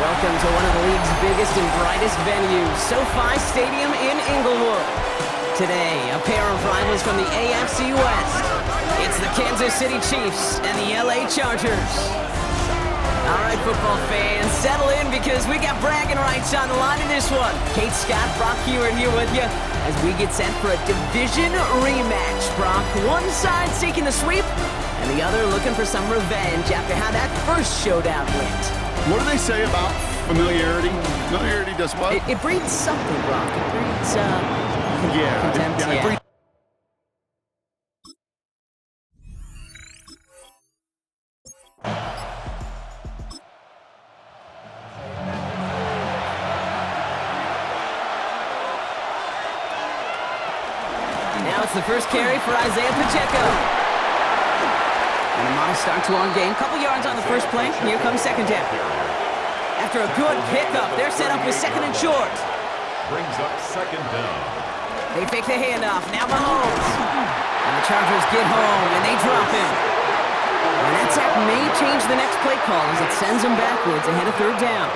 Welcome to one of the league's biggest and brightest venues, SoFi Stadium in Inglewood. Today, a pair of rivals from the AFC West. It's the Kansas City Chiefs and the LA Chargers. All right, football fans, settle in because we got bragging rights on the line in this one. Kate Scott, Brock Huard here with you as we get set for a division rematch. Brock, one side seeking the sweep, and the other looking for some revenge after how that first showdown went. What do they say about familiarity? Familiarity does what? It breeds something, Brock. It breeds, contempt. It breeds. Now it's the first carry for Isaiah Pacheco. And a modest start to our game. Couple yards on the first play. Here comes second down. After a good pickup, they're set up with second and short. Brings up second down. They fake the handoff. Now Mahomes. And the Chargers get home, and they drop him. And that sack may change the next play call as it sends them backwards ahead of third down.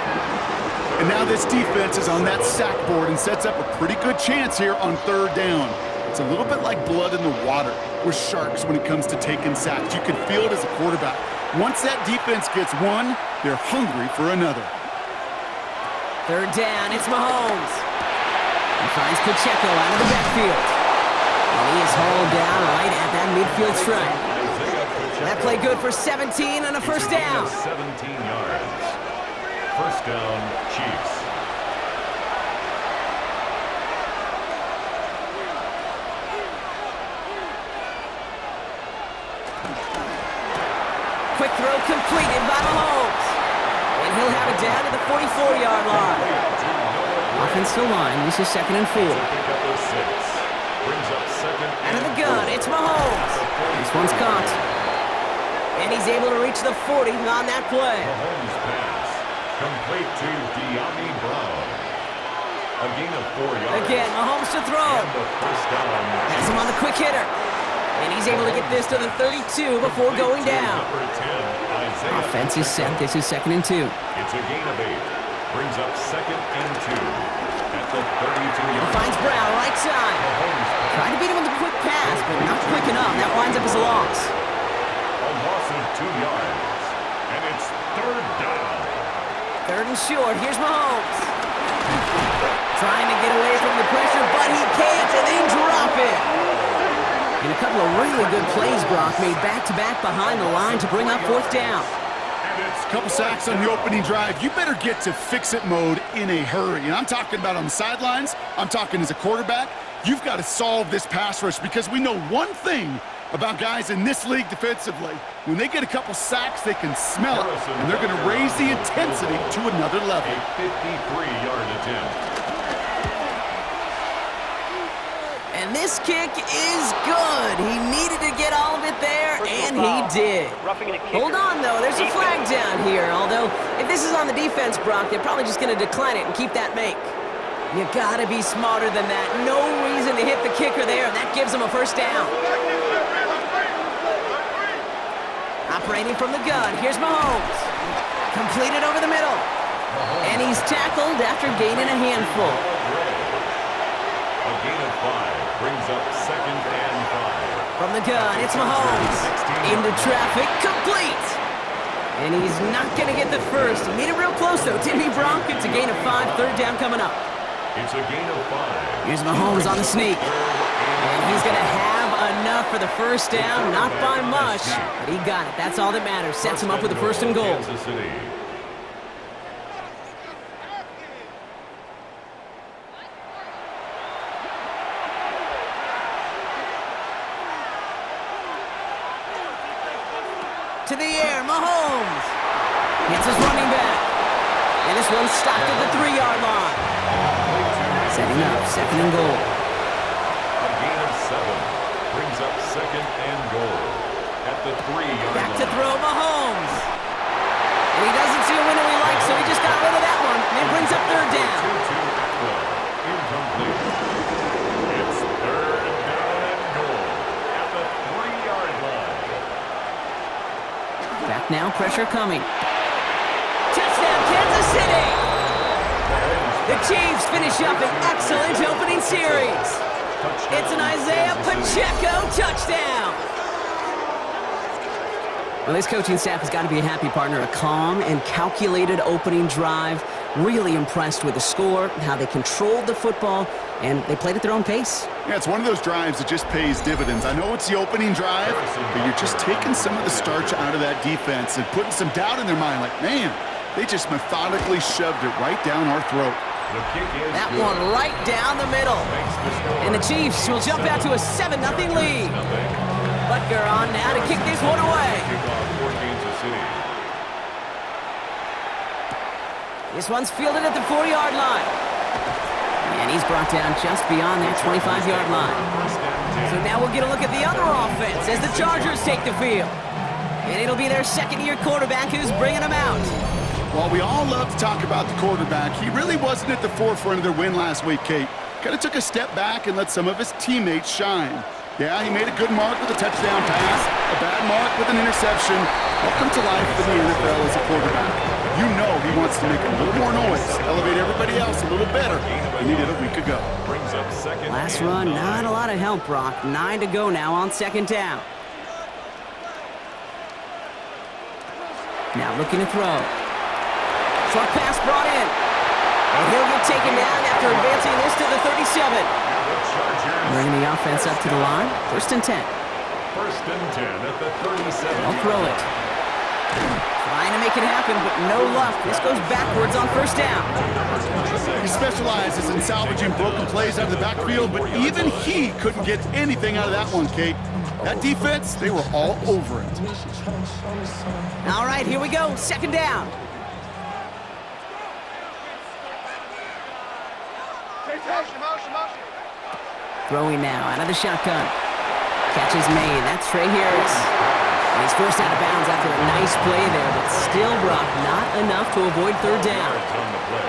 And now this defense is on that sack board and sets up a pretty good chance here on third down. It's a little bit like blood in the water with sharks when it comes to taking sacks. You can feel it as a quarterback. Once that defense gets one, they're hungry for another. Third down, it's Mahomes. He finds Pacheco out of the backfield. And he is hauled down right at that midfield stripe. That play good for 17 on a first down. 17 yards. First down, Chiefs. Quick throw completed by Mahomes. And he'll have it down to the 44-yard line. Offensive line, this is second and 4. Pick up a 6. Brings up second Out of and the gun, it's Mahomes. This one's caught. And he's able to reach the 40 on that play. Mahomes pass. Complete to De'Ami Brown. A gain of 4 yards. Again, Mahomes to throw. And the first down. Has him on the quick hitter. And he's able to get this to the 32 before going down. Number 10, Isaiah Offense is set. This is second and 2. It's a gain of 8. Brings up second and 2 at the 32-yard. Finds Brown right side. Tried to beat him with a quick pass, but not quick enough. That winds up as a loss. A loss of 2 yards. And it's third down. Third and short. Here's Mahomes. Trying to get away from the pressure, but he can't, and they drop it. And a couple of really good plays, Brock, made back-to-back behind the line to bring up fourth down. A couple sacks on the opening drive. You better get to fix-it mode in a hurry. And I'm talking about on the sidelines. I'm talking as a quarterback. You've got to solve this pass rush because we know one thing about guys in this league defensively. When they get a couple sacks, they can smell it, and they're going to raise the intensity to another level. A 53-yard attempt. And this kick is good. He needed to get all of it there, and he did. Hold on, though. There's a flag down here. Although, if this is on the defense, Brock, they're probably just going to decline it and keep that make. You got to be smarter than that. No reason to hit the kicker there, and that gives him a first down. Operating from the gun. Here's Mahomes. Completed over the middle. And he's tackled after gaining a handful. A gain of 5 brings up second and 5. From the gun, it's Mahomes. Into traffic, complete. And he's not going to get the first. He made it real close, though. Timmy Brock, it's a gain of 5, third down coming up. It's a gain of 5. Here's Mahomes on the sneak. And he's going to have enough for the first down. Not by much, but he got it. That's all that matters. Sets him up with the first and goal. Kansas City. To the air, Mahomes. Hits his running back. And this one's stopped at the 3-yard line. Setting up, second and goal. A gain of 7 brings up second and goal at the 3-yard Back line. to throw, Mahomes. And he doesn't see a window he likes, so he just got rid of that one. And it brings up third down. 2-2 incomplete. It's third down and goal at the 3-yard line. Back now, pressure coming. Touchdown, Kansas City! City. The Chiefs finish up an excellent opening series. It's an Isaiah Pacheco touchdown. Well, this coaching staff has got to be a happy partner. A calm and calculated opening drive. Really impressed with the score, how they controlled the football, and they played at their own pace. Yeah, it's one of those drives that just pays dividends. I know it's the opening drive, but you're just taking some of the starch out of that defense and putting some doubt in their mind. Like, man, they just methodically shoved it right down our throat. That one right down the middle. And the Chiefs will jump out to a 7-0 lead. Butker on now to kick this one away. This one's fielded at the 40-yard line. And he's brought down just beyond that 25-yard line. So now we'll get a look at the other offense as the Chargers take the field. And it'll be their second-year quarterback who's bringing them out. While we all love to talk about the quarterback, he really wasn't at the forefront of their win last week, Kate. Kind of took a step back and let some of his teammates shine. Yeah, he made a good mark with a touchdown pass, a bad mark with an interception. Welcome to life in the NFL as a quarterback. You know he wants to make a little more noise, elevate everybody else a little better than he did a week ago. Last run, not a lot of help, Brock. 9 to go now on second down. Now looking to throw. Short pass brought in. And he'll get taken down after advancing this to the 37. Bringing the offense up to the line. 1st and 10. 1st and 10 at the 37. They'll throw it. Trying to make it happen, but no luck. This goes backwards on 1st down. He specializes in salvaging broken plays out of the backfield, but even he couldn't get anything out of that one, Kate. That defense, they were all over it. All right, here we go. 2nd down. Throwing now out of the shotgun. Catch is made. That's Trey Harris. And he's forced out of bounds after a nice play there, but still, Brock, not enough to avoid 3rd down. On the play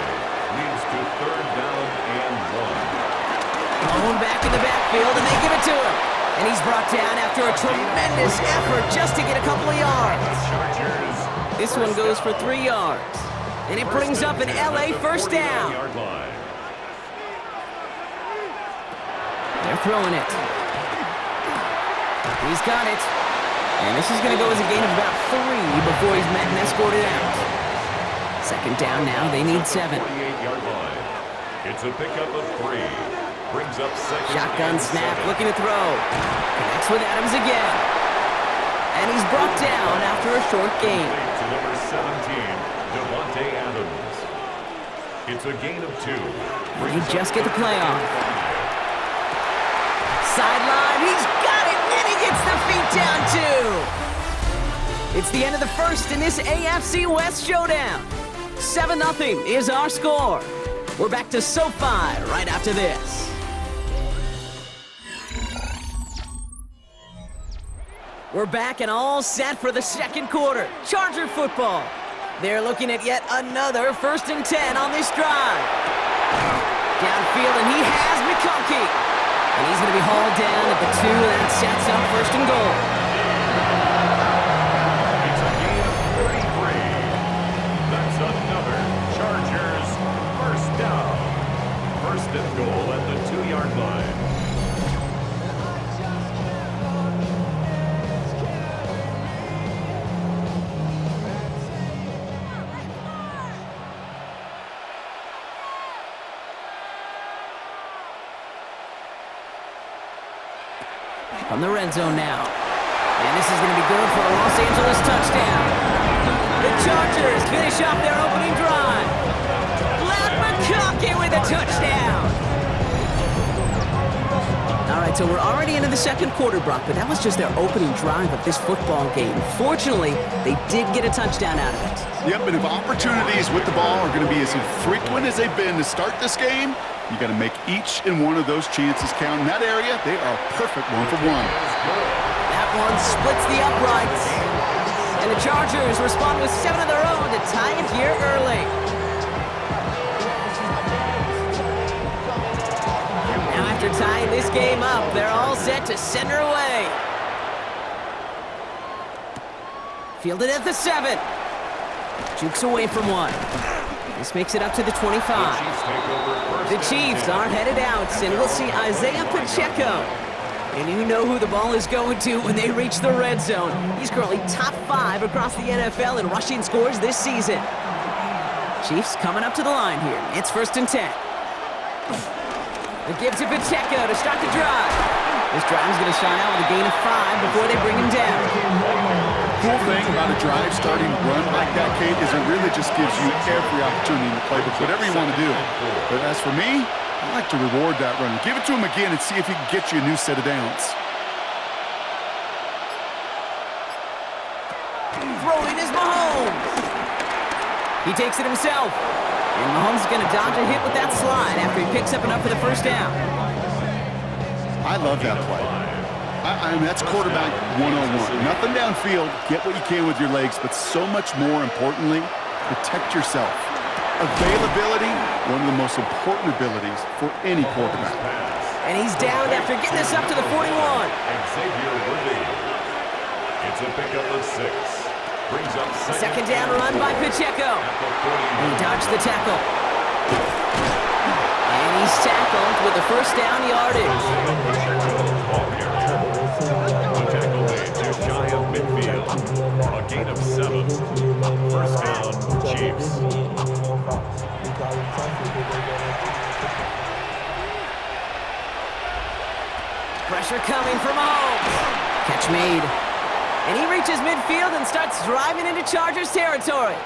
leads to 3rd down and 1. Going back in the backfield, and they give it to him. And he's brought down after a tremendous effort just to get a couple of yards. This one goes for 3 yards. And it brings up an LA 1st down. They're throwing it. He's got it. And this is going to go as a gain of about 3 before he's met and escorted out. 2nd down now. They need 7. 48-yard line. It's a pickup of 3. Brings up 2nd. Shotgun snap, looking to throw. Connects with Adams again. And he's brought down after a short gain. To number 17, Devontae Adams. It's a gain of 2. You just get the play off. Sideline, he's got it, and he gets the feet down too. It's the end of the 1st in this AFC West showdown. 7-0 is our score. We're back to SoFi right after this. We're back and all set for the 2nd quarter. Charger football. They're looking at yet another 1st and 10 on this drive. Downfield, and he has McConkey. And he's going to be hauled down at the 2, and that sets up 1st and goal. It's a gain of 33. That's another Chargers 1st down. 1st and goal at the 2-yard line. From the red zone now. And this is going to be good for a Los Angeles touchdown. The Chargers finish off their opening drive. Ladd McConkey with a touchdown. All right, so we're already into the 2nd quarter, Brock, but that was just their opening drive of this football game. Fortunately, they did get a touchdown out of it. Yep, and if opportunities with the ball are going to be as infrequent as they've been to start this game, you got to make each and one of those chances count. In that area, they are perfect 1-for-1. That one splits the uprights. And the Chargers respond with 7 of their own to tie it here early. Now after tying this game up, they're all set to send her away. Fielded at the 7. Jukes away from 1. This makes it up to the 25. Chiefs take over first The and Chiefs 10. are headed out, and we'll see Isaiah Pacheco. And you know who the ball is going to when they reach the red zone. He's currently top 5 across the NFL in rushing scores this season. Chiefs coming up to the line here. It's 1st and 10. The give to Pacheco to start the drive. This drive is going to shine out with a gain of 5 before they bring him down. Cool thing about a drive starting run like that, Kate, is it really just gives you every opportunity in the playbook, whatever you want to do. But as for me, I like to reward that run. Give it to him again and see if he can get you a new set of downs. Throwing is Mahomes. He takes it himself. And Mahomes is going to dodge a hit with that slide after he picks up enough for the first down. I love that play. I mean, that's quarterback 101. Nothing downfield, get what you can with your legs, but so much more importantly, protect yourself. Availability, one of the most important abilities for any quarterback. And he's down after getting this up to the 41. Xavier Worthy. It's a pickup of 6. Brings up Second down run by Pacheco. He dodged the tackle. And he's tackled with the first down yardage. The tackle made just shy of midfield. A gain of 7. First down, Chiefs. Pressure coming from Mahomes. Catch made. And he reaches midfield and starts driving into Chargers territory.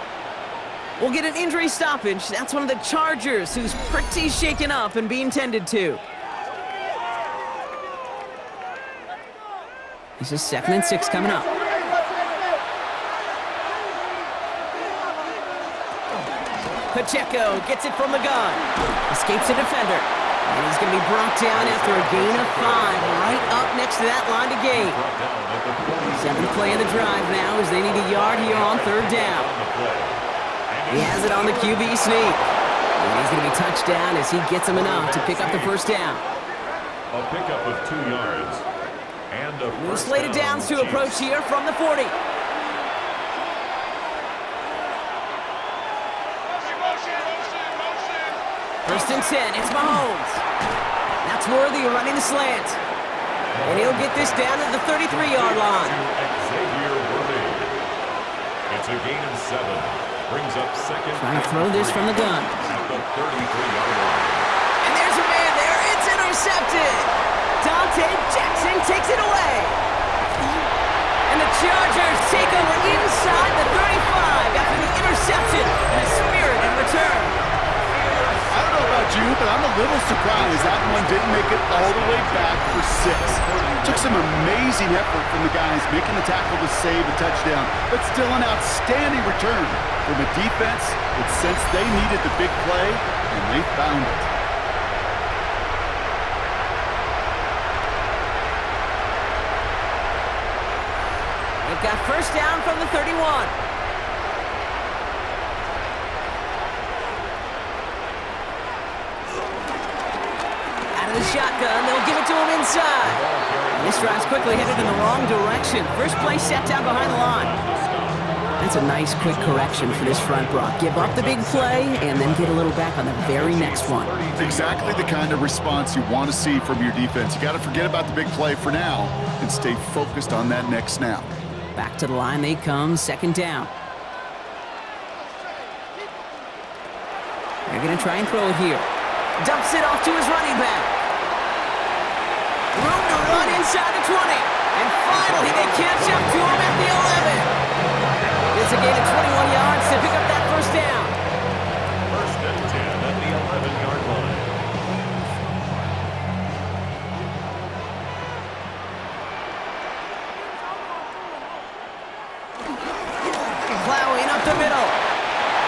We'll get an injury stoppage. That's one of the Chargers who's pretty shaken up and being tended to. This is 2nd and 6 coming up. Pacheco gets it from the gun. Escapes a defender. And he's going to be brought down after a gain of 5, right up next to that line to gain. 7th play of the drive now as they need a yard here on 3rd down. He has it on the QB sneak. And he's going to be touched down as he gets him enough to pick up the first down. A pickup of 2 yards. And a New first slated down, downs to approach here from the 40. First and 10, it's Mahomes. That's Worthy running the slant. And he'll get this down to the 33-yard line. Xavier Worthy. It's a gain of 7. Brings up second. Trying to throw this from the gun. At the 33-yard line. And there's a man there. It's intercepted. Dante Jackson takes it away. And the Chargers take over inside the 35 after the interception and a spirited return. I don't know about you, but I'm a little surprised that one didn't make it all the way back for 6. Took some amazing effort from the guys making the tackle to save a touchdown, but still an outstanding return from a defense that sensed they needed the big play, and they found it. They've got first down from the 31. The shotgun, they'll give it to him inside. And this drive's quickly headed in the wrong direction. First play set down behind the line. That's a nice quick correction for this front, Brock. Give up the big play and then get a little back on the very next one. Exactly the kind of response you want to see from your defense. You got to forget about the big play for now and stay focused on that next snap. Back to the line they come, 2nd down. They're going to try and throw it here. Dumps it off to his running back. Room to run inside the 20. And finally, they catch up to him at the 11. It's a gain of 21 yards to pick up that first down. First and 10 at the 11-yard line. Plowing up the middle.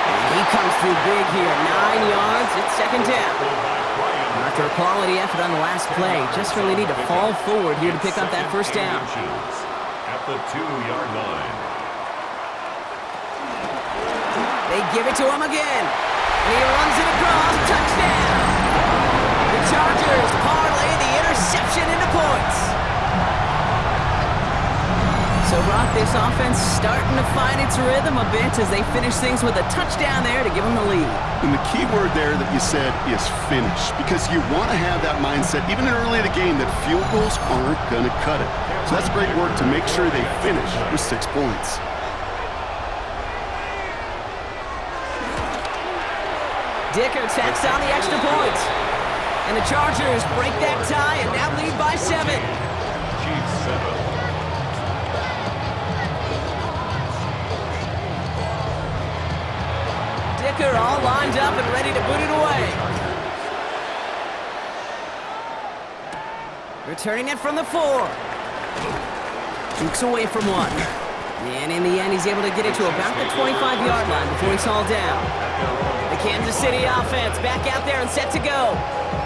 And he comes through big here. 9 yards. It's 2nd down. After a quality effort on the last play, just really need to fall forward here to pick up that first down. At the 2-yard line. They give it to him again. And he runs it across. Touchdown. The Chargers parlay the interception into points. So, Brock, this this offense starting to find its rhythm a bit as they finish things with a touchdown there to give them the lead. And the key word there that you said is finish, because you want to have that mindset, even early in the game, that field goals aren't going to cut it. So that's great work to make sure they finish with 6 points. Dicker tacks on the extra point. And the Chargers break that tie and now lead by 7. Chiefs 7. Dicker all lined up and ready to boot it away. Returning it from the 4. Jukes away from 1. And in the end, he's able to get it to about the 25-yard line before he's hauled down. The Kansas City offense back out there and set to go.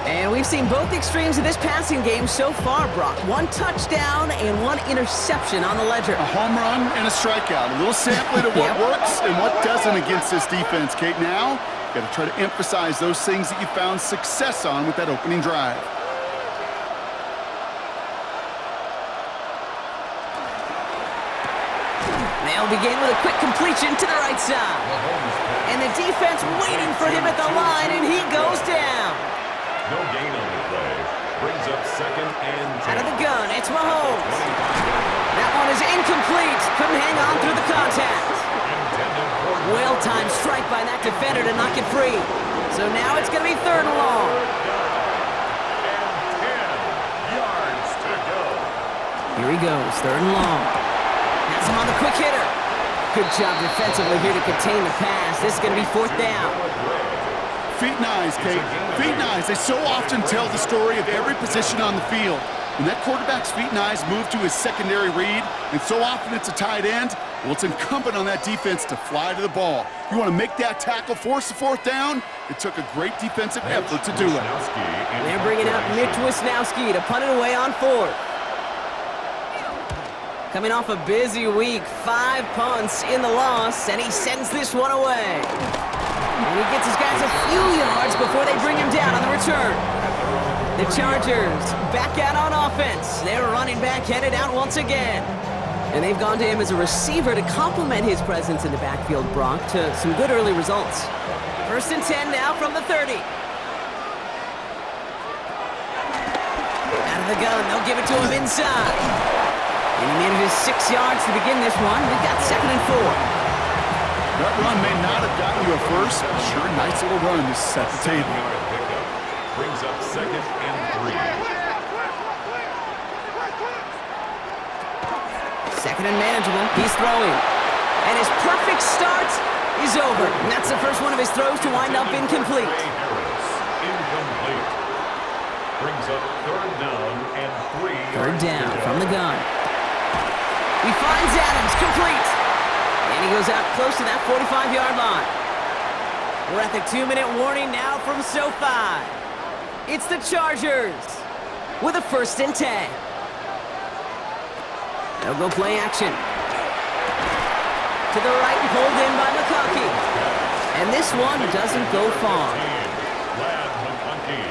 And we've seen both extremes of this passing game so far, Brock. 1 touchdown and 1 interception on the ledger. A home run and a strikeout. A little sampling of what works and what doesn't against this defense, Kate. Now, you got to try to emphasize those things that you found success on with that opening drive. They'll begin with a quick completion to the right side. And the defense waiting for him at the line, and he goes down. No gain on the play. Brings up 2nd and 10. Out of the gun, it's Mahomes. That one is incomplete. Couldn't hang on through the contact. Well-timed strike by that defender to knock it free. So now it's going to be 3rd and long. And 10 yards to go. Here he goes, 3rd and long. Has him on the quick hitter. Good job defensively here to contain the pass. This is going to be 4th down. Feet and eyes, Kate. Feet and eyes. They so often tell the story of every position on the field. When that quarterback's feet and eyes move to his secondary read, and so often it's a tight end, well, it's incumbent on that defense to fly to the ball. You want to make that tackle, force the 4th down. It took a great defensive effort to do it. They're bringing out Mitch Wisnowski to punt it away on 4th. Coming off a busy week, 5 punts in the loss, and he sends this one away. And he gets his guys a few yards before they bring him down on the return. The Chargers back out on offense. Their running back headed out once again. And they've gone to him as a receiver to complement his presence in the backfield, Brock, to some good early results. 1st and 10 now from the 30. Out of the gun, they'll give it to him inside. And he manages 6 yards to begin this one. We've got 2nd and 4. That run may not have gotten you a first, but sure, nice little run to set the table. Brings up 2nd and 3. 2nd and manageable. He's throwing. And his perfect start is over. And that's the first one of his throws to wind up incomplete. Incomplete. Brings up 3rd down and 3. 3rd down from the gun. He finds Adams, complete. And he goes out close to that 45-yard line. We're at the 2-minute warning now from SoFi. It's the Chargers with a 1st and 10. They'll go play action. To the right, pulled in by McConkey. And this one doesn't go far. Ladd McConkey.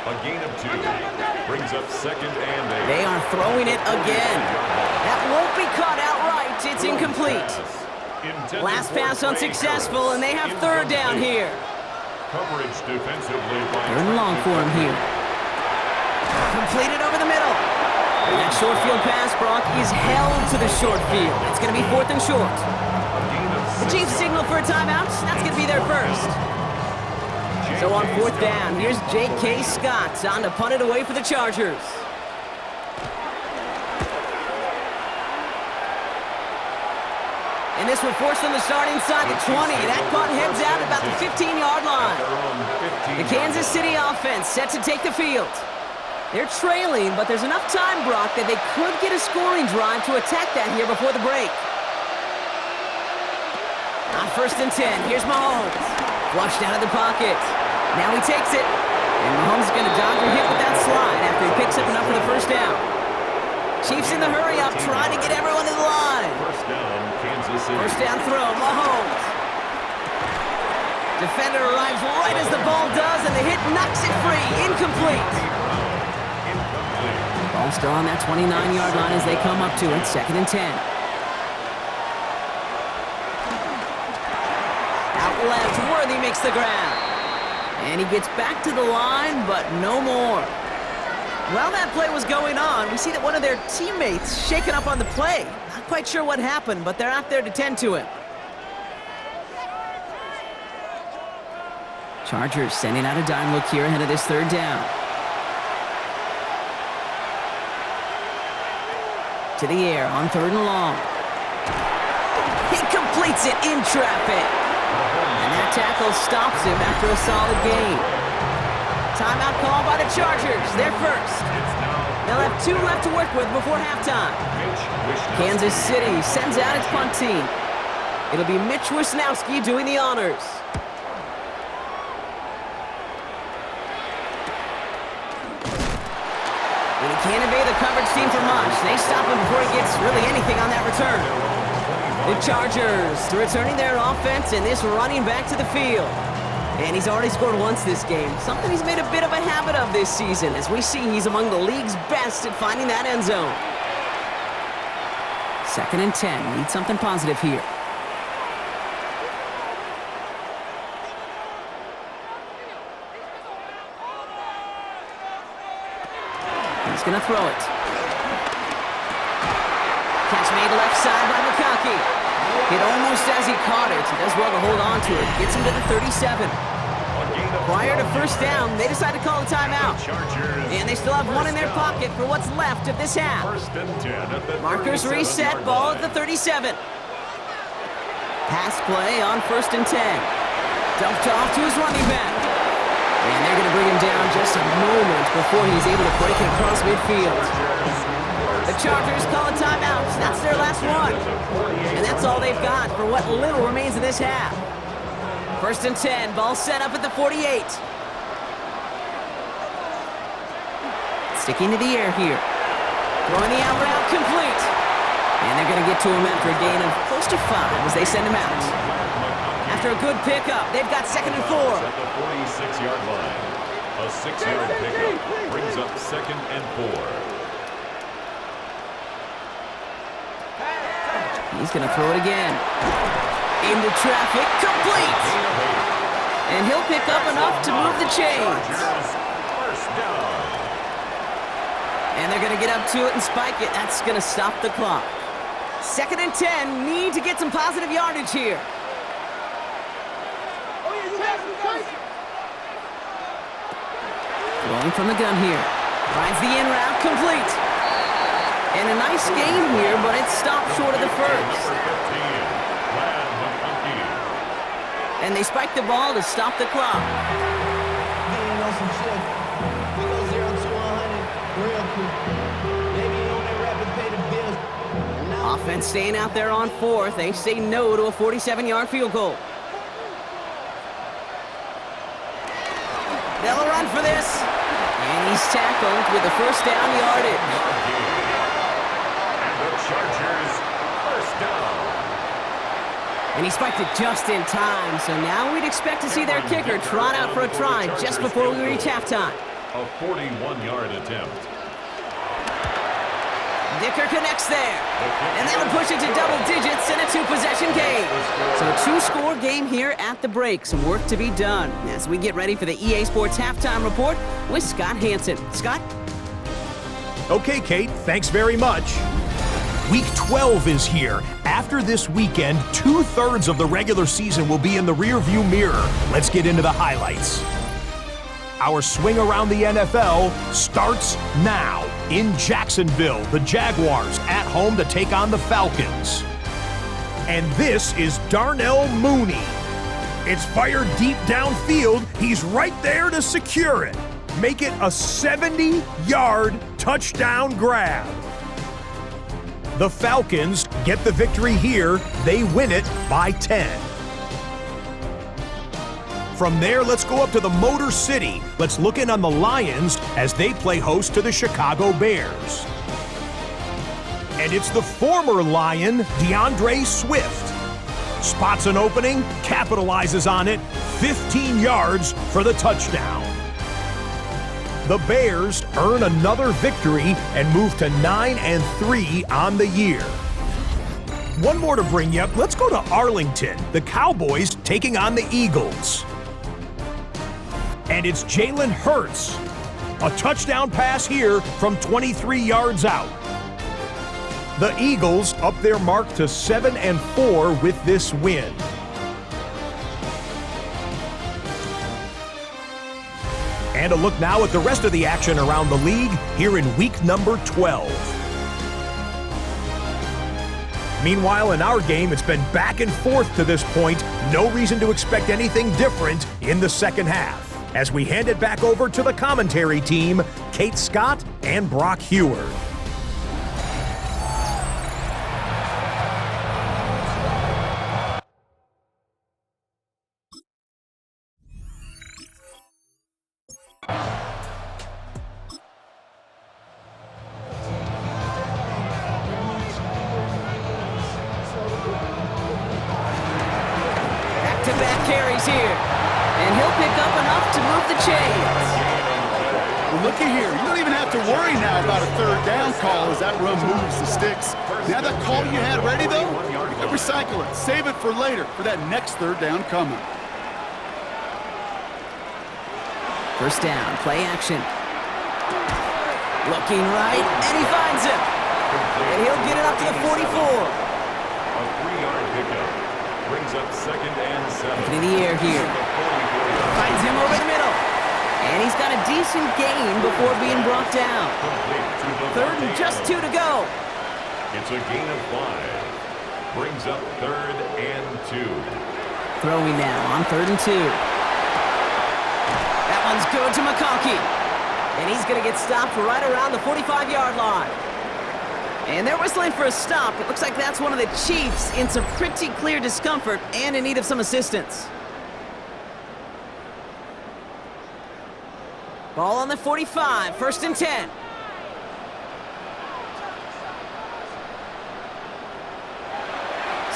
A gain of 2. Brings up 2nd and 8. They are throwing it again. That won't be caught outright. It's incomplete. Last pass unsuccessful, and they have 3rd down here. Coverage defensively by 3rd and long for him here. Completed over the middle. And that short field pass, Brock, is held to the short field. It's going to be 4th and short. The Chiefs signal for a timeout. That's going to be their first. So on 4th down, here's J.K. Scott on to punt it away for the Chargers. And this will force them to start inside the 20. That punt heads out about the 15-yard line. The Kansas City offense set to take the field. They're trailing, but there's enough time, Brock, that they could get a scoring drive to attack that here before the break. On 1st and 10, here's Mahomes. Flushed out of the pocket. Now he takes it. And Mahomes is going to dodge a hit with that slide after he picks up enough for the 1st down. Chiefs in the hurry up, trying to get everyone to the line. 1st down, Kansas City. 1st down throw, Mahomes. Defender arrives right as the ball does, and the hit knocks it free. Incomplete. Ball still on that 29-yard line as they come up to it. 2nd and 10. makes the grab. And he gets back to the line, but no more. While that play was going on, we see that one of their teammates shaken up on the play. Not quite sure what happened, but they're out there to tend to him. Chargers sending out a dime look here ahead of this third down. To the air on 3rd and long. He completes it in traffic. And that tackle stops him after a solid gain. Timeout call by the Chargers. They're first. They'll have 2 left to work with before halftime. Kansas City sends out its punt team. It'll be Mitch Wisnowski doing the honors. And he can't evade the coverage team for much. They stop him before he gets really anything on that return. The Chargers returning their offense and this running back to the field. And he's already scored once this game, something he's made a bit of a habit of this season. As we see, he's among the league's best at finding that end zone. 2nd and 10, need something positive here. He's going to throw it. Catch made left side by McConkey. Hit almost as he caught it. He does well to hold on to it. Gets him to the 37. Prior to first down, they decide to call a timeout. And they still have 1 in their pocket for what's left of this half. Markers reset, ball at the 37. Pass play on 1st and 10. Dumped off to his running back. And they're going to bring him down just a moment before he's able to break it across midfield. The Chargers call a timeout. That's their last one. And that's all they've got for what little remains of this half. 1st and 10, ball set up at the 48. Sticking to the air here. Throwing the out route complete. And they're going to get to him after a gain of close to 5 as they send him out. After a good pickup, they've got 2nd and 4. At the 46-yard line. A 6-yard pickup brings up 2nd and 4. He's going to throw it again. Into traffic, complete! And he'll pick up enough to move the chains. First down. And they're going to get up to it and spike it. That's going to stop the clock. 2nd and 10, need to get some positive yardage here. Throwing from the gun here. Finds the in route, complete. And a nice gain here, but it stopped short of the first. And they spike the ball to stop the clock. Offense staying out there on 4th. They say no to a 47-yard field goal. They'll run for this. And he's tackled with the first down yardage. And the Chargers, first down. And he spiked it just in time, so now we'd expect to see their kicker trot out for a try just before we reach halftime. A 41-yard attempt. Dicker connects there. And that'll push it to double digits in a 2-possession game. So a 2-score game here at the break. Some work to be done as we get ready for the EA Sports Halftime Report with Scott Hanson. Scott? Okay, Kate, thanks very much. Week 12 is here. After this weekend, 2/3 of the regular season will be in the rearview mirror. Let's get into the highlights. Our swing around the NFL starts now. In Jacksonville, the Jaguars at home to take on the Falcons. And this is Darnell Mooney. It's fired deep downfield. He's right there to secure it. Make it a 70-yard touchdown grab. The Falcons get the victory here. They win it by 10. From there, let's go up to the Motor City. Let's look in on the Lions as they play host to the Chicago Bears. And it's the former Lion, DeAndre Swift. Spots an opening, capitalizes on it, 15 yards for the touchdown. The Bears earn another victory and move to 9-3 on the year. One more to bring you up. Let's go to Arlington. The Cowboys taking on the Eagles. And it's Jalen Hurts. A touchdown pass here from 23 yards out. The Eagles up their mark to 7-4 with this win. And a look now at the rest of the action around the league here in week number 12. Meanwhile, in our game, it's been back and forth to this point. No reason to expect anything different in the second half. As we hand it back over to the commentary team, Kate Scott and Brock Heward. Back-to-back carries here. And he'll pick up enough to move the chains. Well, looky here. You don't even have to worry now about a third down call as that run moves the sticks. Now that call you had ready, though, you can recycle it. Save it for later for that next third down coming. First down, play action. Looking right, and he finds him. And he'll get it up to the 44. A 3-yard pickup brings up 2nd and 7. Looking in the air here. Finds him over the middle. And he's got a decent gain before being brought down. Third and just 2 to go. It's a gain of 5. Brings up 3rd and 2. Throwing now on 3rd and 2. That one's good to McConkey. And he's going to get stopped right around the 45-yard line. And they're whistling for a stop. It looks like that's one of the Chiefs in some pretty clear discomfort and in need of some assistance. Ball on the 45, 1st and 10.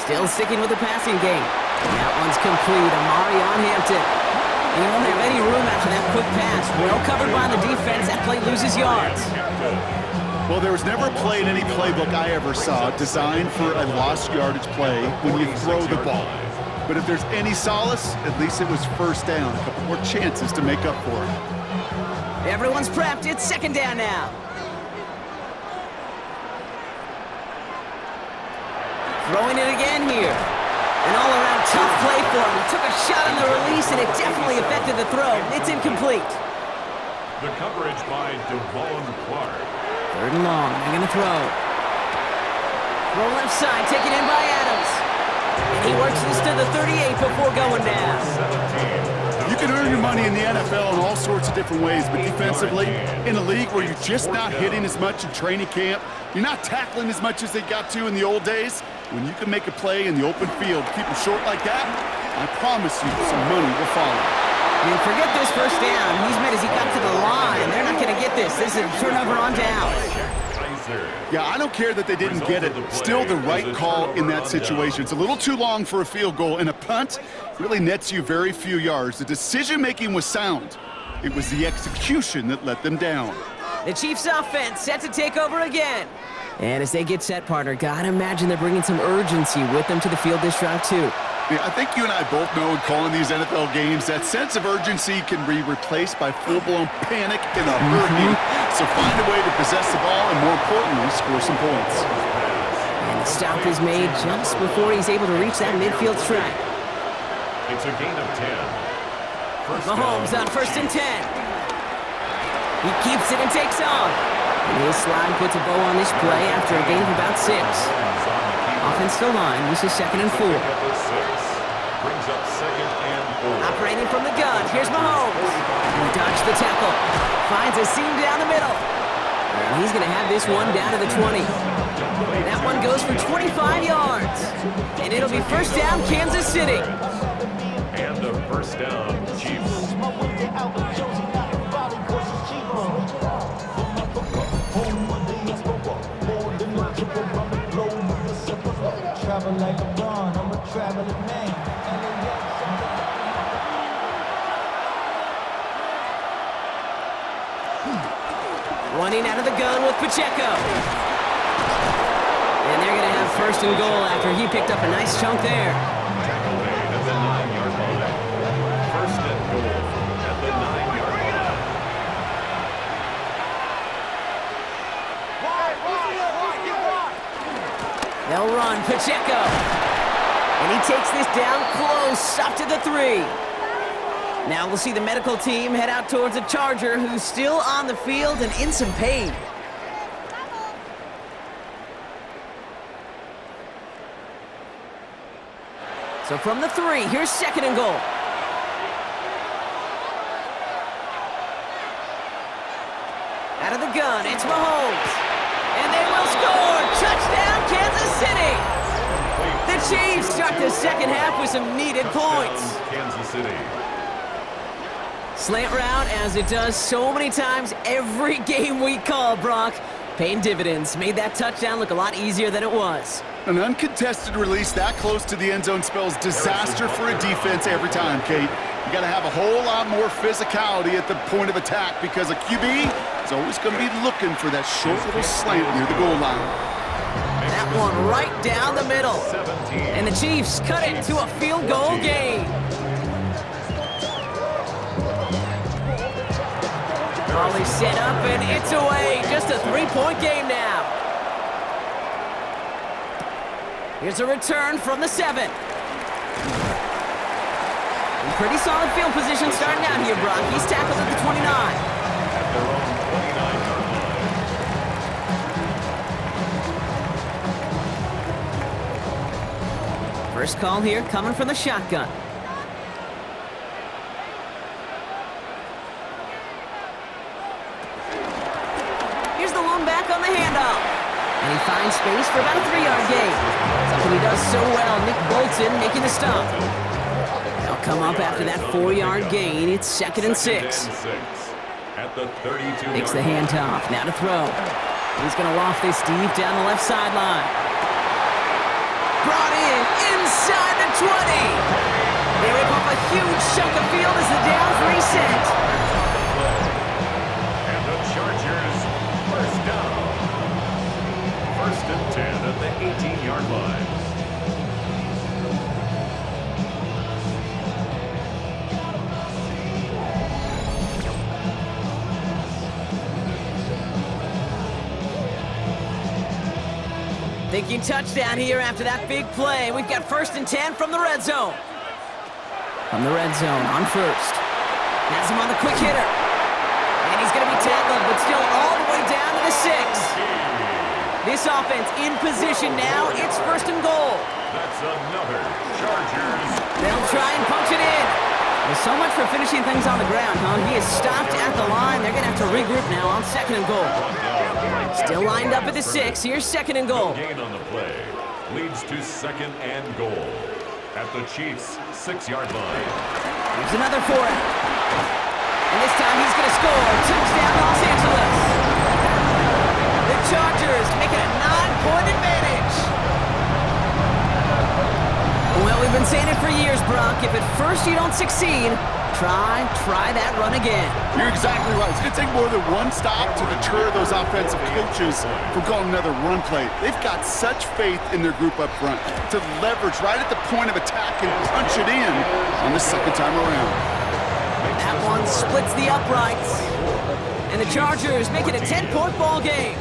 Still sticking with the passing game. And that one's complete. Amarion Hampton. And he won't have any room after that quick pass. Well covered by the defense. That play loses yards. Well, there was never a play in any playbook I ever saw designed for a lost yardage play when you throw the ball. But if there's any solace, at least it was first down. A couple more chances to make up for it. Everyone's prepped. It's 2nd down now. Throwing it again here. An all-around tough play for him. He took a shot on the release, and it definitely affected the throw. It's incomplete. The coverage by Devon Clark. 3rd and long. They're going to throw. Throw left side, taken in by Adams. And he works this to the 38 before going down. You can earn your money in the NFL in all sorts of different ways, but defensively, in a league where you're just not hitting as much in training camp, you're not tackling as much as they got to in the old days, when you can make a play in the open field, keep them short like that, I promise you some money will follow. I mean, forget this first down. He's made as he got to the line. They're not going to get this. This is a turnover on downs. Yeah, I don't care that they didn't get it. Still the right call in that situation. It's a little too long for a field goal, and a punt really nets you very few yards. The decision-making was sound. It was the execution that let them down. The Chiefs' offense set to take over again. And as they get set, partner, gotta imagine they're bringing some urgency with them to the field this drive, too. Yeah, I think you and I both know in calling these NFL games that sense of urgency can be replaced by full-blown panic in a hurry. So find a way to possess the ball and, more importantly, score some points. And the stop is made just before he's able to reach that midfield track. It's a gain of 10. Mahomes on 1st and 10. He keeps it and takes off. And his slide puts a bow on this play after a gain of about 6. Offensive line, this is 2nd and 4. Brings up 2nd and 4. Operating from the gun, here's Mahomes. He dodged the tackle. Finds a seam down the middle. And he's going to have this one down to the 20. That one goes for 25 yards. And it'll be first down, Kansas City. And a first down, Chiefs. Like LeBron, I'm a traveling man. Running out of the gun with Pacheco. And they're going to have 1st and goal after he picked up a nice chunk there. Tackle made at the 9-yard line. 1st and goal at the 9-yard They'll run. Pacheco. And he takes this down close, up to the 3. Now we'll see the medical team head out towards a Charger who's still on the field and in some pain. So from the 3, here's 2nd and goal. Out of the gun, it's Mahomes. And they will score! Touchdown, Kansas City! The Chiefs start the second half with some needed points. Kansas City. Slant route, as it does so many times every game we call, Brock. Paying dividends. Made that touchdown look a lot easier than it was. An uncontested release that close to the end zone spells disaster for a defense every time, Kate. You got to have a whole lot more physicality at the point of attack because a QB is always going to be looking for that short little slant near the goal line. That one right down the middle. And the Chiefs cut it to a field goal game. Volley set up and it's away. Just a 3-point game now. Here's a return from the 7. And pretty solid field position starting out here, Brock. He's tackled at the 29. At their own 29-yard line. First call here coming from the shotgun. Here's the lone back on the handoff. And he finds space for about a 3-yard gain. Something he does so well. Nick Bolton making the stop. They'll come up after that 4-yard gain. It's 2nd and 6. At the 32. Makes the handoff. Now to throw. He's going to loft this deep down the left sideline. Brought in inside the 20. They rip off a huge chunk of field as the downs reset. And the Chargers first down. 1st and 10 at the 18-yard line. Thinking touchdown here after that big play. We've got 1st and 10 from the red zone. From the red zone on 1st. Has him on the quick hitter. And he's going to be tackled, but still all the way down to the 6. This offense in position now. It's 1st and goal. That's another Chargers. They'll try and punch it in. There's so much for finishing things on the ground, huh? He is stopped at the line. They're going to have to regroup now on 2nd and goal. Still lined up at the 6. Here's 2nd and goal. Gain on the play leads to 2nd and goal at the Chiefs' 6-yard line. Here's another for him. And this time he's going to score. Touchdown, Los Angeles. The Chargers making a 9-point advantage. Well, we've been saying it for years, Brock. If at first you don't succeed, try that run again. You're exactly right. It's going to take more than one stop to deter those offensive coaches from calling another run play. They've got such faith in their group up front to leverage right at the point of attack and punch it in on the 2nd time around. That one splits the uprights. And the Chargers make it a 10-point ball game.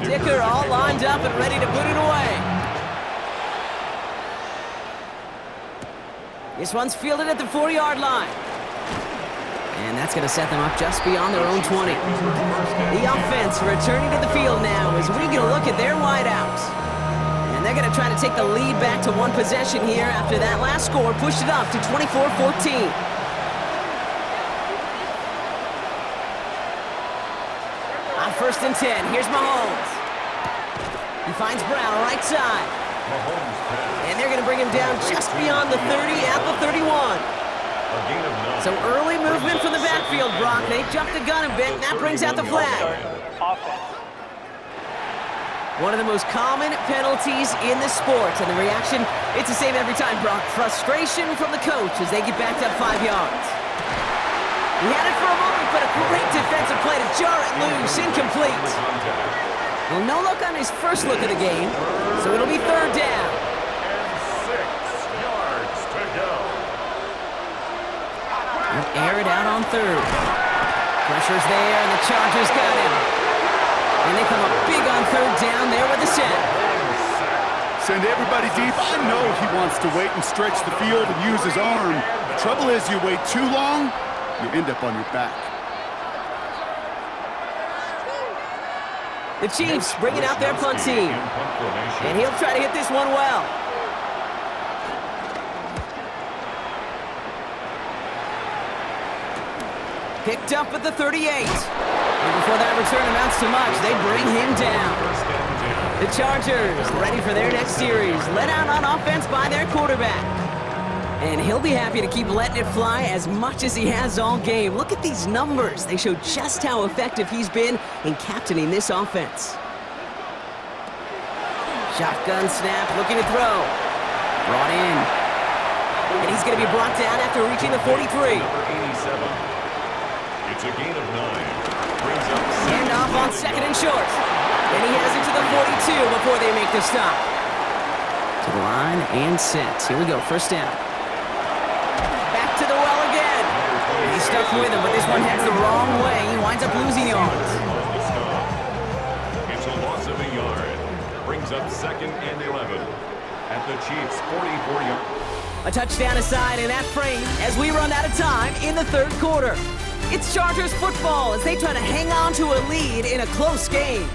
Dicker all lined up and ready to put it away. This one's fielded at the 4-yard line. And that's going to set them up just beyond their own 20. The offense returning to the field now as we get a look at their wideouts. And they're going to try to take the lead back to one possession here after that last score pushed it up to 24-14. On 1st and 10, here's Mahomes. He finds Brown right side. And they're going to bring him down just beyond the 30 at the 31. So early movement from the backfield, Brock. They jumped the gun a bit, and that brings out the flag. One of the most common penalties in the sport, and the reaction, it's the same every time, Brock. Frustration from the coach as they get backed up 5 yards. He had it for a moment, but a great defensive play to jar it loose, incomplete. Well, no look on his first look of the game, so it'll be 3rd down. And 6 yards to go. They'll air it out on 3rd. Pressure's there, and the Chargers got him. And they come up big on third down there with the set. Send everybody deep. I know he wants to wait and stretch the field and use his arm. The trouble is, you wait too long, you end up on your back. The Chiefs bringing out their punt team. And he'll try to hit this one well. Picked up at the 38. And before that return amounts to much, they bring him down. The Chargers ready for their next series. Let out on offense by their quarterback. And he'll be happy to keep letting it fly as much as he has all game. Look at these numbers. They show just how effective he's been in captaining this offense. Shotgun snap, looking to throw. Brought in. And he's going to be brought down after reaching the 43. Number 87. It's a gain of 9. Brings up Hand off on second and short. And he has it to the 42 before they make the stop. To the line and set. Here we go, first down. Back to the well again. He's stuck with him, but this one heads the wrong way. He winds up losing yards. It's a loss of a yard. Brings up second and 11 at the Chiefs' 44-yard. A touchdown aside in that frame as we run out of time in the third quarter. It's Chargers football as they try to hang on to a lead in a close game.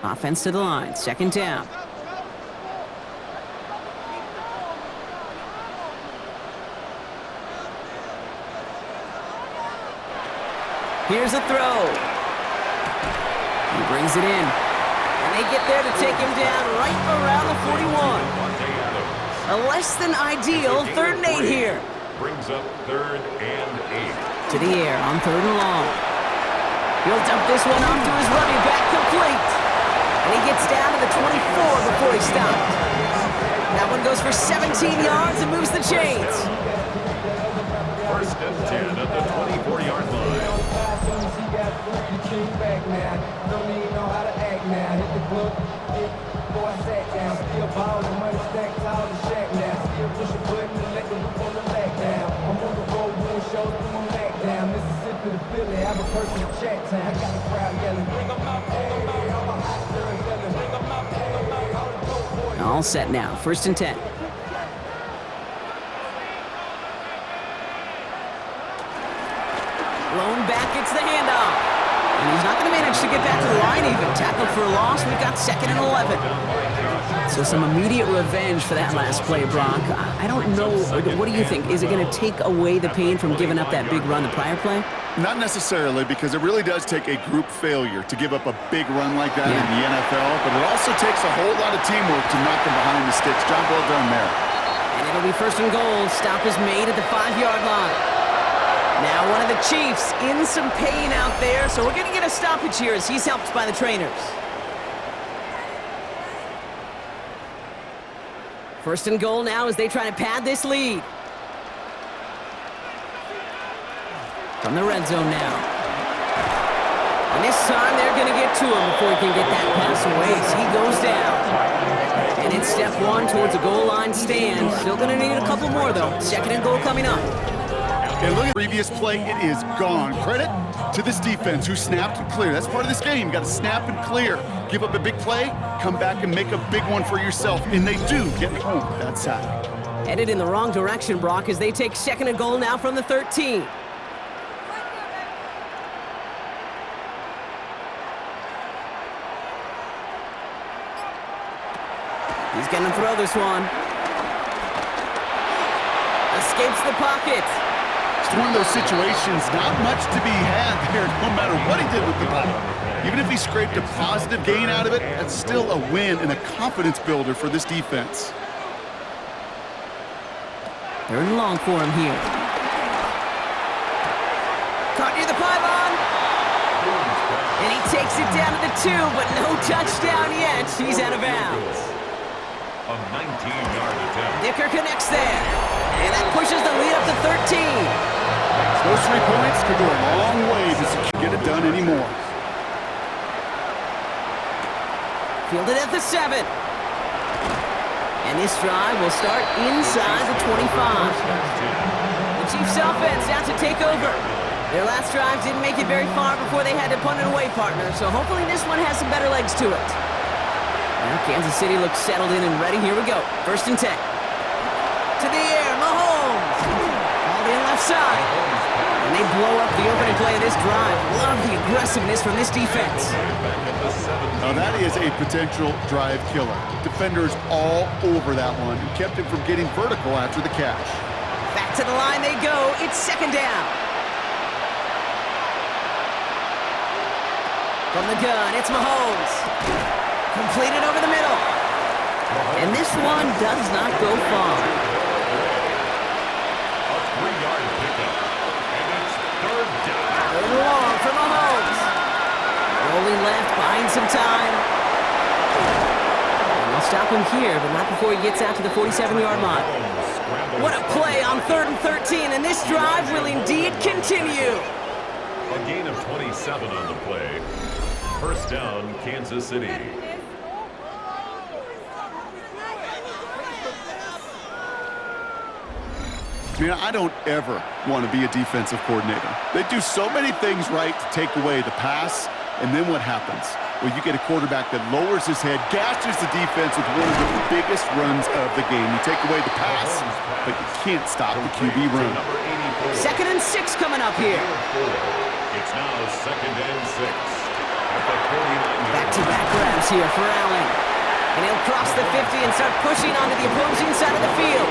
Offense to the line, second down. Here's a throw. He brings it in. And they get there to take him down right around the 41. A less than ideal third and 8 here. Brings up third and 8. To the air on third and long. He'll dump this one off to his running back, complete. And he gets down to the 24 before he stopped. That one goes for 17 yards and moves the chains. First and 10 at the 24-yard line. All set now, first and 10. Blown back, it's the handoff. And he's not going to manage to get back to the line even. Tackled for a loss, we've got second and 11. So some immediate revenge for that last play, Brock. I don't know, what do you think? Is it going to take away the pain from giving up that big run the prior play? Not necessarily, because it really does take a group failure to give up a big run like that in the NFL, but it also takes a whole lot of teamwork to knock them behind the sticks. John, well done there. And it'll be first and goal. Stop is made at the 5-yard line. Now one of the Chiefs in some pain out there, so we're going to get a stoppage here as he's helped by the trainers. First and goal now as they try to pad this lead. From the red zone now. And this time they're going to get to him before he can get that pass away as he goes down. And it's step one towards a goal line stand. Still going to need a couple more, though. Second and goal coming up. And look at the previous play, it is gone. Credit to this defense who snapped and cleared. That's part of this game. You got to snap and clear. Give up a big play, come back and make a big one for yourself. And they do get home with that sack. Headed in the wrong direction, Brock, as they take second and goal now from the 13. He's going to throw this one. Escapes the pocket. It's one of those situations, not much to be had there, no matter what he did with the ball. Even if he scraped a positive gain out of it, that's still a win and a confidence builder for this defense. Third and long for him here. Caught near the pylon. And he takes it down to the 2, but no touchdown yet. He's out of bounds. A 19-yard attempt. Dicker connects there. And that pushes the lead up to 13. Those 3 points could go a long way to get it done anymore. Fielded at the 7. And this drive will start inside the 25. The Chiefs offense out to take over. Their last drive didn't make it very far before they had to punt an away partner, so hopefully this one has some better legs to it. Now Kansas City looks settled in and ready. Here we go. 1st and 10. To the air, Mahomes. All in left side. And they blow up the opening play of this drive. Love the aggressiveness from this defense. Now that is a potential drive killer. Defenders all over that one. Kept him from getting vertical after the catch. Back to the line they go. It's 2nd down. From the gun, it's Mahomes. Completed over the middle. And this one does not go far. A 3-yard pickup. And it's 3rd down. 3rd and long for Mahomes. Rolling left, buying some time. And they'll stop him here, but not before he gets out to the 47-yard line. What a play on 3rd and 13, and this drive will indeed continue. A gain of 27 on the play. 1st down, Kansas City. Man, I don't ever want to be a defensive coordinator. They do so many things right to take away the pass, and then what happens? Well, you get a quarterback that lowers his head, gashes the defense with one of the biggest runs of the game. You take away the pass, but you can't stop the QB run. 2nd and 6 coming up here. It's now 2nd and 6. At the 49. Back-to-back grabs here for Allen. And he'll cross the 50 and start pushing onto the opposing side of the field.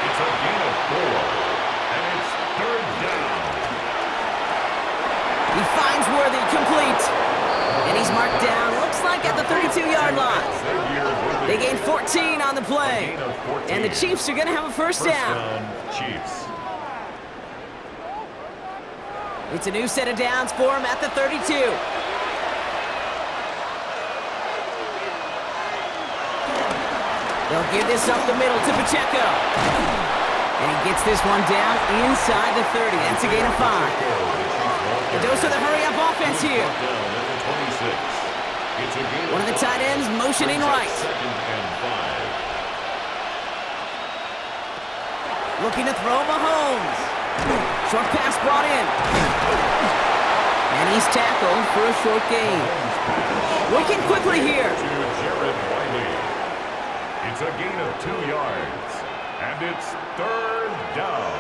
It's a gain of 4. And it's 3rd down. He finds Worthy complete. And he's marked down, looks like at the 32-yard line. They gain 14 on the play. And the Chiefs are going to have a 1st down. Chiefs. It's a new set of downs for him at the 32. They'll give this up the middle to Pacheco. And he gets this one down inside the 30. That's a gain of 5. The dose of the hurry-up offense here. One of the tight ends motioning right. Looking to throw Mahomes. Short pass brought in. And he's tackled for a short gain. Working quickly here. It's a gain of 2 yards. And it's 3rd down.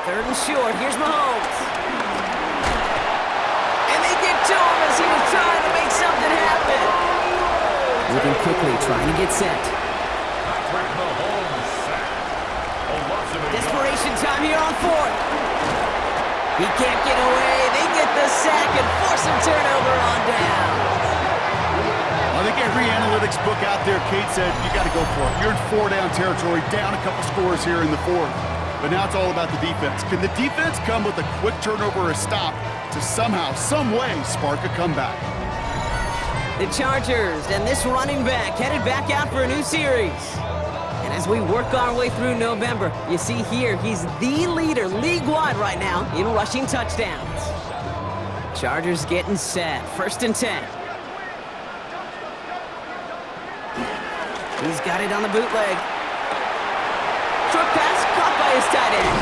3rd and short. Here's Mahomes. And they get to him as he was trying to make something happen. Moving quickly, trying to get set. Patrick Mahomes sacked. Desperation time here on 4th. He can't get away. They get the sack and force a turnover on down. I think every analytics book out there, Kate said, you got to go for it. You're in 4-down territory, down a couple scores here in the 4th. But now it's all about the defense. Can the defense come with a quick turnover or a stop to somehow, some way, spark a comeback? The Chargers and this running back headed back out for a new series. And as we work our way through November, you see here, he's the leader league-wide right now in rushing touchdowns. Chargers getting set. 1st and 10. He's got it on the bootleg. Short pass caught by his tight end.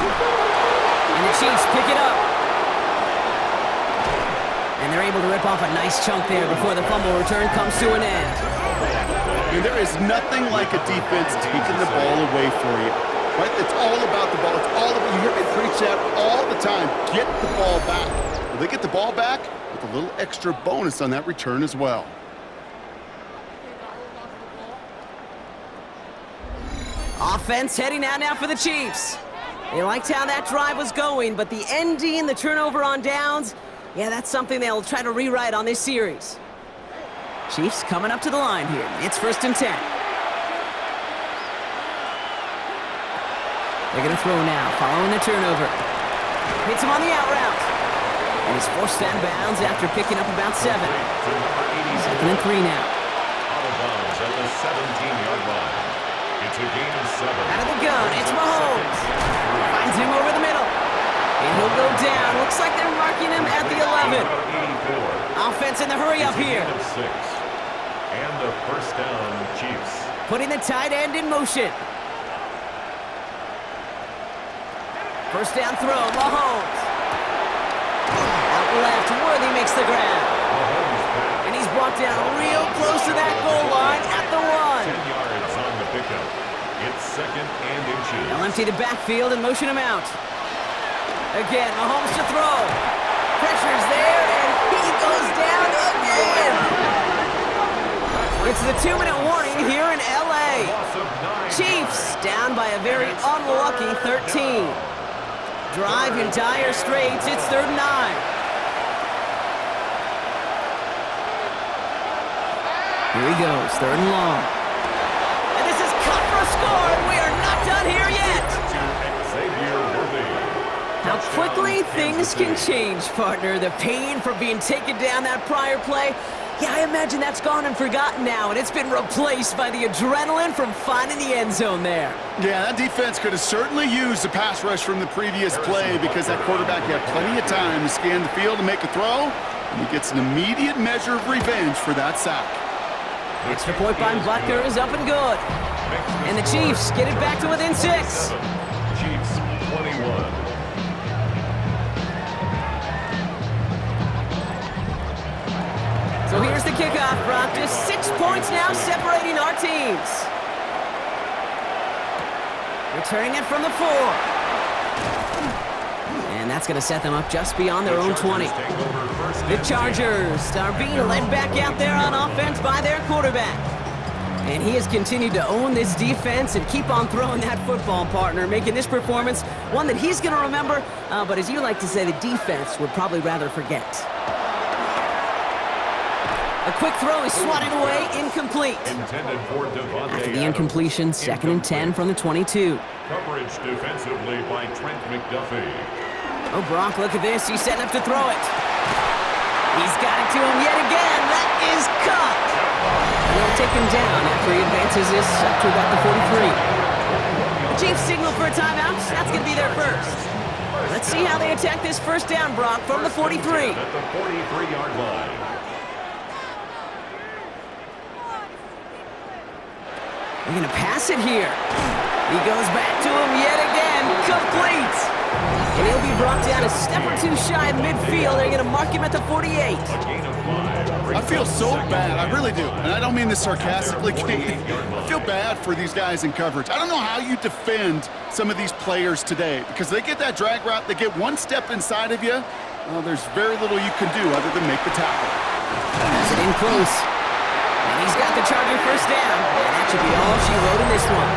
And the Chiefs pick it up. And they're able to rip off a nice chunk there before the fumble return comes to an end. I mean, there is nothing like a defense taking the ball away for you. Right? It's all about the ball. It's all about, you hear me preach that all the time. Get the ball back. Well, they get the ball back with a little extra bonus on that return as well. Offense heading out now for the Chiefs. They liked how that drive was going, but the ending, the turnover on downs, yeah, that's something they'll try to rewrite on this series. Chiefs coming up to the line here. It's 1st and 10. They're going to throw now, following the turnover. Hits him on the out route. And he's forced out of bounds after picking up about 7. 2nd and 3 now. Out of bounds at the 17-yard line. It's a gain of 7. Out of the gun, it's Mahomes. Finds him over the middle. And he'll go down. Looks like they're marking him at the 11. 84. Offense in the hurry up here. Gain of 6. And the first down, Chiefs. Putting the tight end in motion. First down throw, Mahomes. Out left, Worthy makes the grab. And he's brought down real close to that goal line at the 1. 10 yards on the pickup. It's 2nd and inches. They'll empty the backfield and motion him out. Again, Mahomes to throw. Pressure's there, and he goes down again. It's the 2-minute warning here in L.A. Loss of 9. Chiefs down by a very unlucky 13. Drive in dire straits. It's 3rd and 9. Here he goes, 3rd and long. And this is cut for a score, and we are not done here yet. To Xavier Worthy. How quickly things can change, partner. The pain from being taken down that prior play, yeah, I imagine that's gone and forgotten now, and it's been replaced by the adrenaline from finding the end zone there. Yeah, that defense could have certainly used the pass rush from the previous play because that quarterback had plenty of time to scan the field and make a throw, and he gets an immediate measure of revenge for that sack. Extra point by Butker is up and good. And the Chiefs get it back to within 6. Chiefs 21. So here's the kickoff, Brock. Just 6 points now separating our teams. Returning it from the 4. And that's going to set them up just beyond their own 20. The Chargers are being led back out there on offense by their quarterback. And he has continued to own this defense and keep on throwing that football, partner, making this performance one that he's going to remember, but as you like to say, the defense would probably rather forget. A quick throw is swatted away, incomplete. Intended for Devontae After the Adams. incompletion, 2nd and 10 from the 22. Coverage defensively by Trent McDuffie. Oh, Brock, look at this. He's setting up to throw it. He's got it to him yet again. That is cut. And they'll take him down after he advances this up to about the 43. The Chiefs signal for a timeout. That's going to be their first. Let's see how they attack this first down, Brock, from the 43. At the 43-yard line. They're going to pass it here. He goes back to him yet again. Complete. And he'll be brought down a step or two shy of midfield. They're going to mark him at the 48. A gain of 5. I feel so bad, I really do, and I don't mean this sarcastically, Kate. I feel bad for these guys in coverage. I don't know how you defend some of these players today because they get that drag route, they get one step inside of you, well, there's very little you can do other than make the tackle. Has it in close. And he's got the Charger first down. And that should be all she wrote in this one.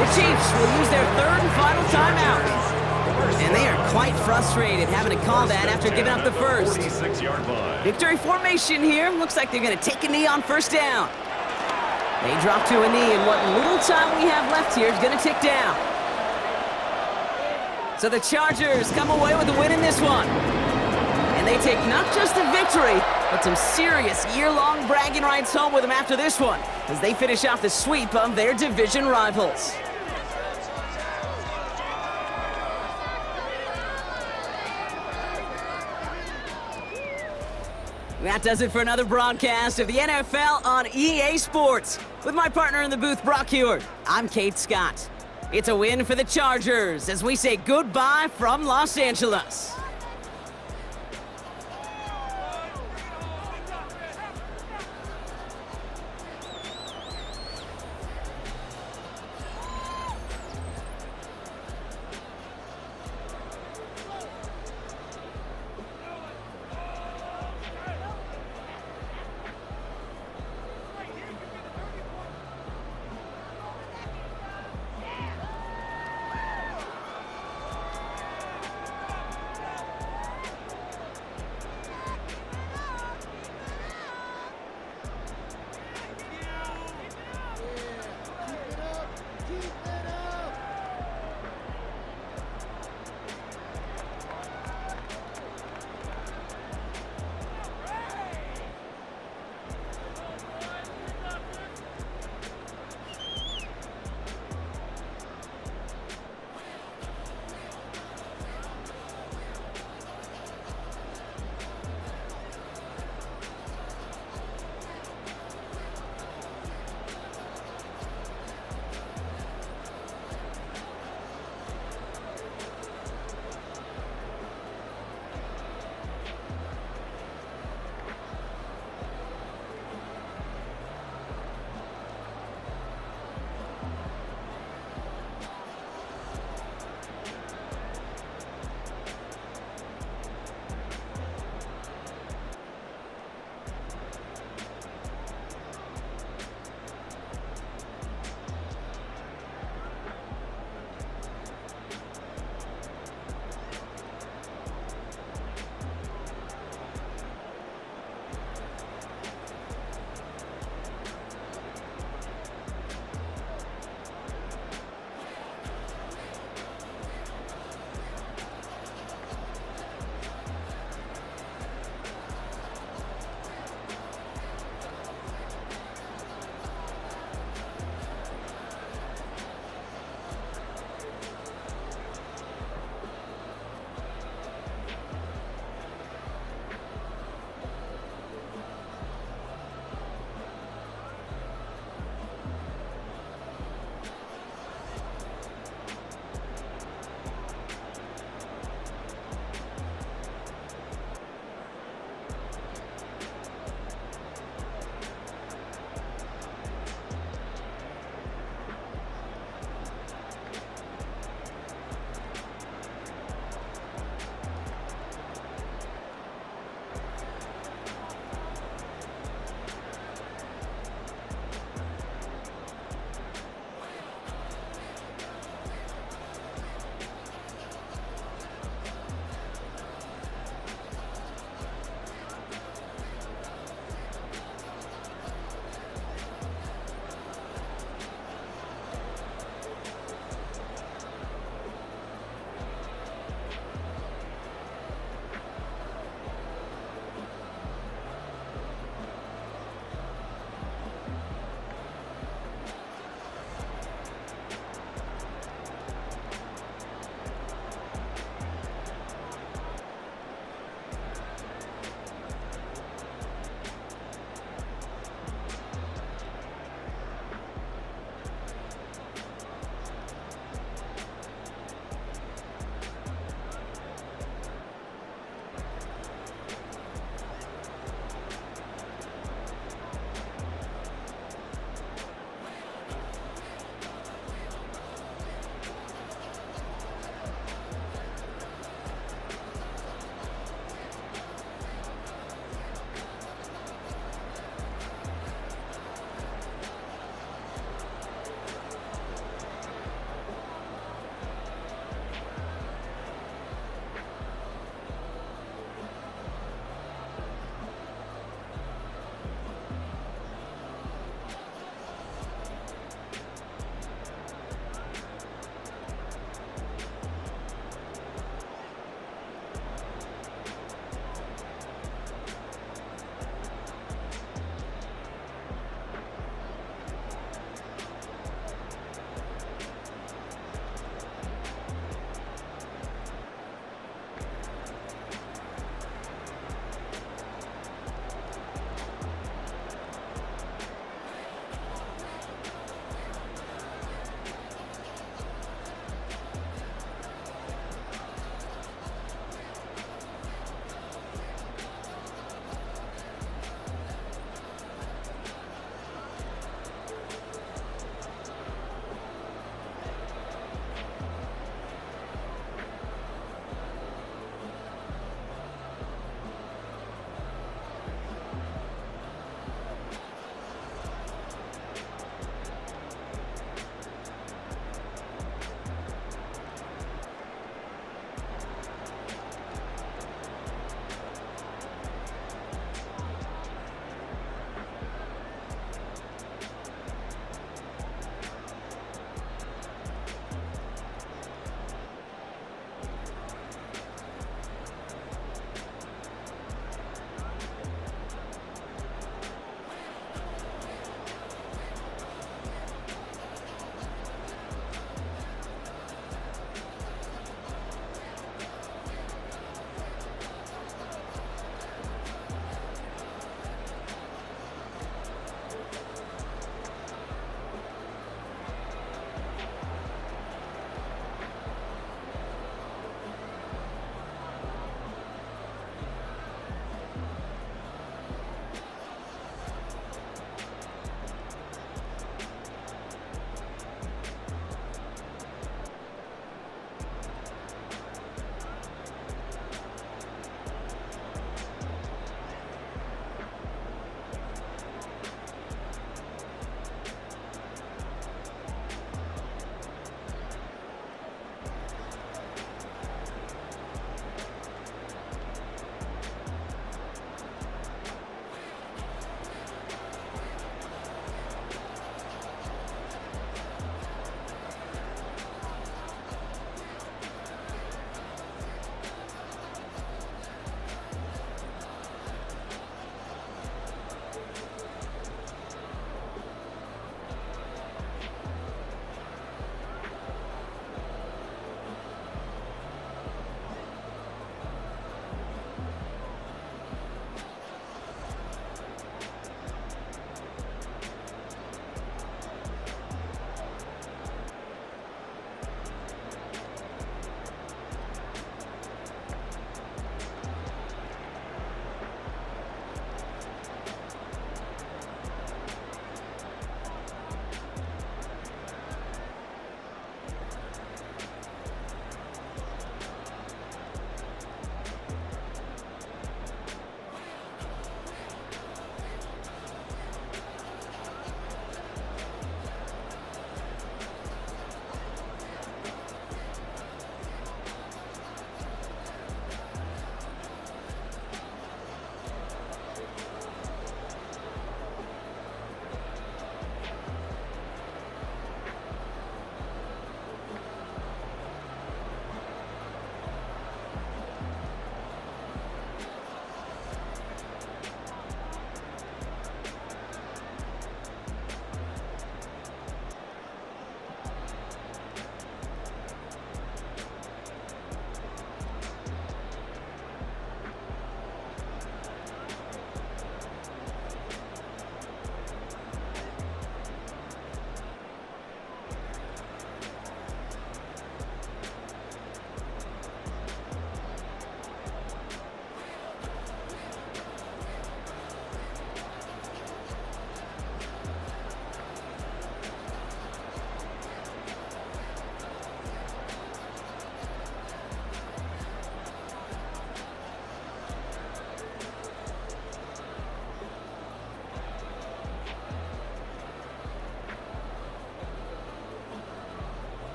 The Chiefs will use their 3rd and final timeout. And they are quite frustrated having to call that after giving up the first. 46-yard line. Victory formation here. Looks like they're going to take a knee on first down. They drop to a knee, and what little time we have left here is going to tick down. So the Chargers come away with a win in this one. And they take not just a victory, but some serious year-long bragging rights home with them after this one, as they finish off the sweep of their division rivals. That does it for another broadcast of the NFL on EA Sports. With my partner in the booth, Brock Huard, I'm Kate Scott. It's a win for the Chargers as we say goodbye from Los Angeles.